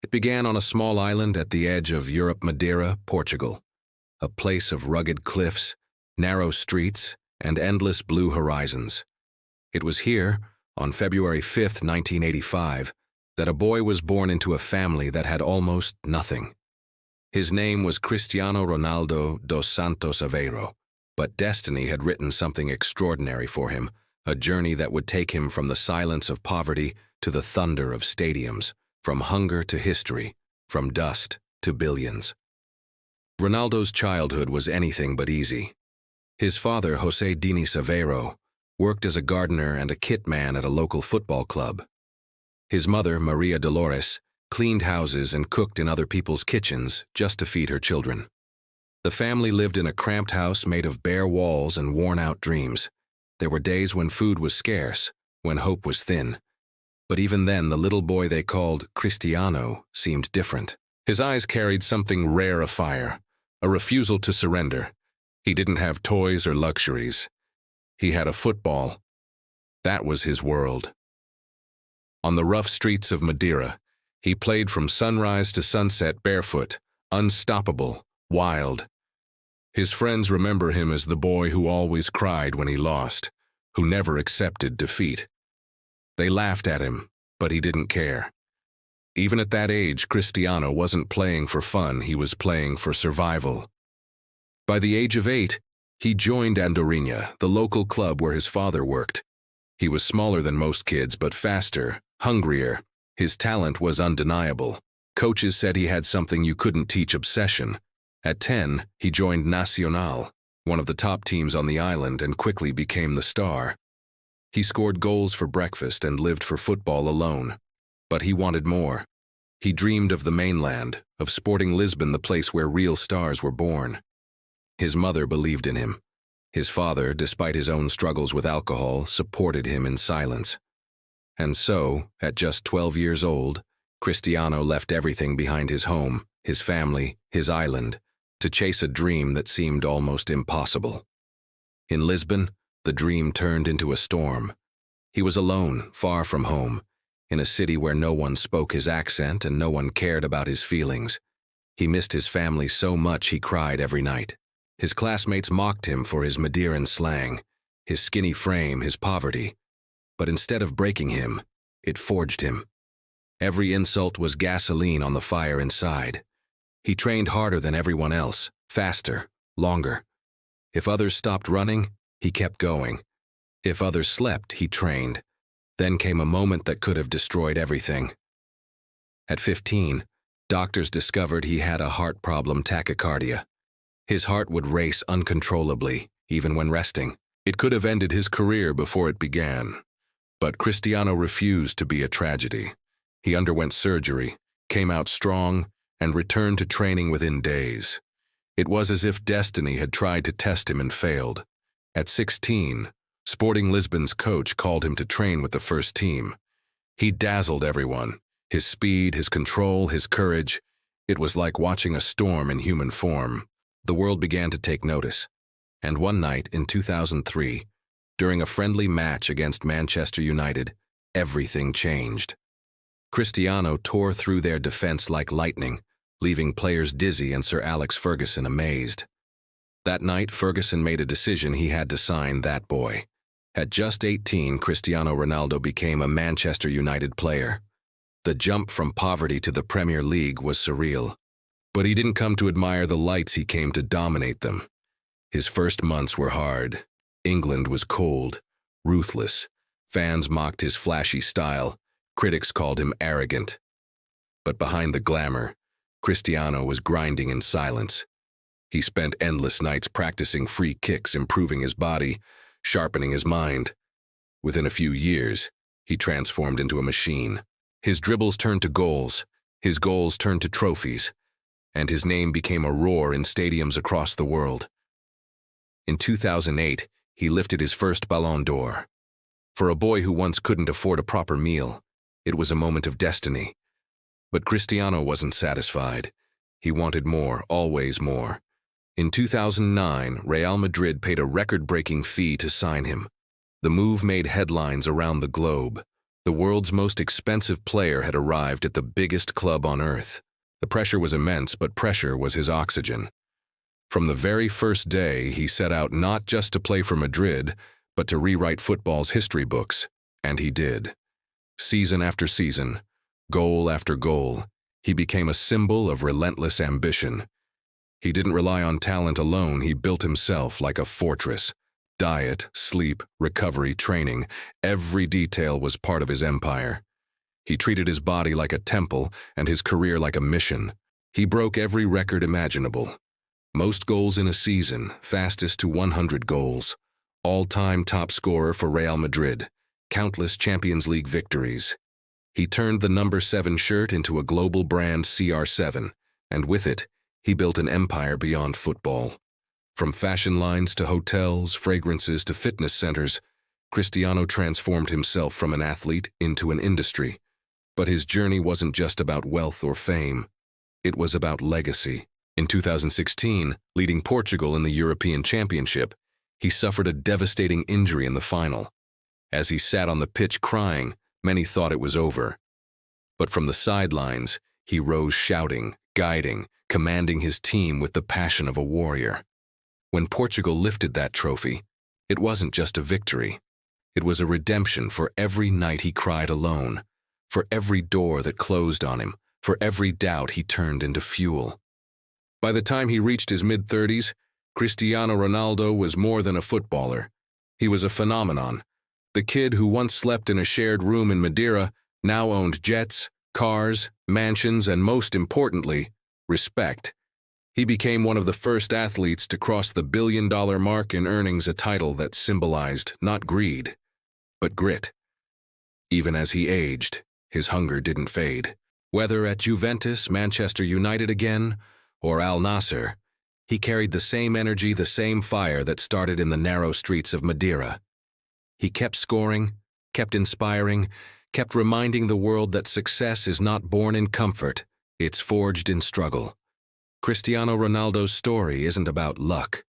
It began on a small island at the edge of Europe, Madeira, Portugal, a place of rugged cliffs, narrow streets, and endless blue horizons. It was here, on February 5, 1985, that a boy was born into a family that had almost nothing. His name was Cristiano Ronaldo dos Santos Aveiro, but destiny had written something extraordinary for him, a journey that would take him from the silence of poverty to the thunder of stadiums, from hunger to history, from dust to billions. Ronaldo's childhood was anything but easy. His father, José Diniz Aveiro, worked as a gardener and a kit man at a local football club. His mother, Maria Dolores, cleaned houses and cooked in other people's kitchens just to feed her children. The family lived in a cramped house made of bare walls and worn-out dreams. There were days when food was scarce, when hope was thin. But even then, the little boy they called Cristiano seemed different. His eyes carried something rare afire, a refusal to surrender. He didn't have toys or luxuries. He had a football. That was his world. On the rough streets of Madeira, he played from sunrise to sunset barefoot, unstoppable, wild. His friends remember him as the boy who always cried when he lost, who never accepted defeat. They laughed at him, but he didn't care. Even at that age, Cristiano wasn't playing for fun, he was playing for survival. By the age of 8, he joined Andorinha, the local club where his father worked. He was smaller than most kids, but faster, hungrier. His talent was undeniable. Coaches said he had something you couldn't teach: obsession. At 10, he joined Nacional, one of the top teams on the island, and quickly became the star. He scored goals for breakfast and lived for football alone. But he wanted more. He dreamed of the mainland, of sporting Lisbon, the place where real stars were born. His mother believed in him. His father, despite his own struggles with alcohol, supported him in silence. And so, at just 12 years old, Cristiano left everything behind: his home, his family, his island, to chase a dream that seemed almost impossible. In Lisbon, the dream turned into a storm. He was alone, far from home, in a city where no one spoke his accent and no one cared about his feelings. He missed his family so much he cried every night. His classmates mocked him for his Madeiran slang, his skinny frame, his poverty. But instead of breaking him, it forged him. Every insult was gasoline on the fire inside. He trained harder than everyone else, faster, longer. If others stopped running, he kept going. If others slept, he trained. Then came a moment that could have destroyed everything. At 15, doctors discovered he had a heart problem: tachycardia. His heart would race uncontrollably, even when resting. It could have ended his career before it began. But Cristiano refused to be a tragedy. He underwent surgery, came out strong, and returned to training within days. It was as if destiny had tried to test him and failed. At 16, Sporting Lisbon's coach called him to train with the first team. He dazzled everyone. His speed, his control, his courage. It was like watching a storm in human form. The world began to take notice. And one night in 2003, during a friendly match against Manchester United, everything changed. Cristiano tore through their defense like lightning, leaving players dizzy and Sir Alex Ferguson amazed. That night, Ferguson made a decision: he had to sign that boy. At just 18, Cristiano Ronaldo became a Manchester United player. The jump from poverty to the Premier League was surreal. But he didn't come to admire the lights, he came to dominate them. His first months were hard. England was cold, ruthless. Fans mocked his flashy style. Critics called him arrogant. But behind the glamour, Cristiano was grinding in silence. He spent endless nights practicing free kicks, improving his body, sharpening his mind. Within a few years, he transformed into a machine. His dribbles turned to goals, his goals turned to trophies, and his name became a roar in stadiums across the world. In 2008, he lifted his first Ballon d'Or. For a boy who once couldn't afford a proper meal, it was a moment of destiny. But Cristiano wasn't satisfied. He wanted more, always more. In 2009, Real Madrid paid a record-breaking fee to sign him. The move made headlines around the globe. The The world's most expensive player had arrived at the biggest club on earth. The pressure was immense, but pressure was his oxygen. From the very first day, he set out not just to play for Madrid, but to rewrite football's history books, and he did. Season after season, goal after goal, he became a symbol of relentless ambition. He didn't rely on talent alone, he built himself like a fortress. Diet, sleep, recovery, training, every detail was part of his empire. He treated his body like a temple and his career like a mission. He broke every record imaginable. Most goals in a season, fastest to 100 goals. All-time top scorer for Real Madrid. Countless Champions League victories. He turned the number 7 shirt into a global brand CR7, and with it, he built an empire beyond football. From fashion lines to hotels, fragrances to fitness centers, Cristiano transformed himself from an athlete into an industry. But his journey wasn't just about wealth or fame. It was about legacy. In 2016, leading Portugal in the European Championship, he suffered a devastating injury in the final. As he sat on the pitch crying, many thought it was over. But from the sidelines, he rose shouting, guiding, commanding his team with the passion of a warrior. When Portugal lifted that trophy, it wasn't just a victory. It was a redemption for every night he cried alone, for every door that closed on him, for every doubt he turned into fuel. By the time he reached his mid-30s, Cristiano Ronaldo was more than a footballer. He was a phenomenon. The kid who once slept in a shared room in Madeira now owned jets, cars, mansions, and most importantly, respect. He became one of the first athletes to cross the billion-dollar mark in earnings, a title that symbolized not greed, but grit. Even as he aged, his hunger didn't fade. Whether at Juventus, Manchester United again, or Al Nassr, he carried the same energy, the same fire that started in the narrow streets of Madeira. He kept scoring, kept inspiring, kept reminding the world that success is not born in comfort, it's forged in struggle. Cristiano Ronaldo's story isn't about luck.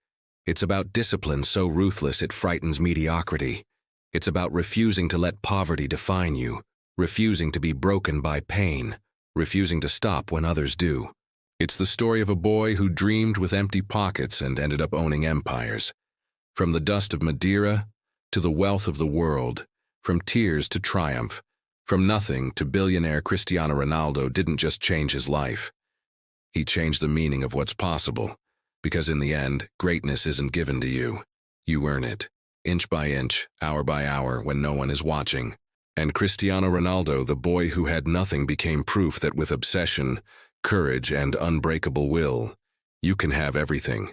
It's about discipline so ruthless it frightens mediocrity. It's about refusing to let poverty define you, refusing to be broken by pain, refusing to stop when others do. It's the story of a boy who dreamed with empty pockets and ended up owning empires. From the dust of Madeira to the wealth of the world, from tears to triumph, from nothing to billionaire, Cristiano Ronaldo didn't just change his life. He changed the meaning of what's possible, because in the end, greatness isn't given to you. You earn it, inch by inch, hour by hour, when no one is watching. And Cristiano Ronaldo, the boy who had nothing, became proof that with obsession, courage, and unbreakable will, you can have everything.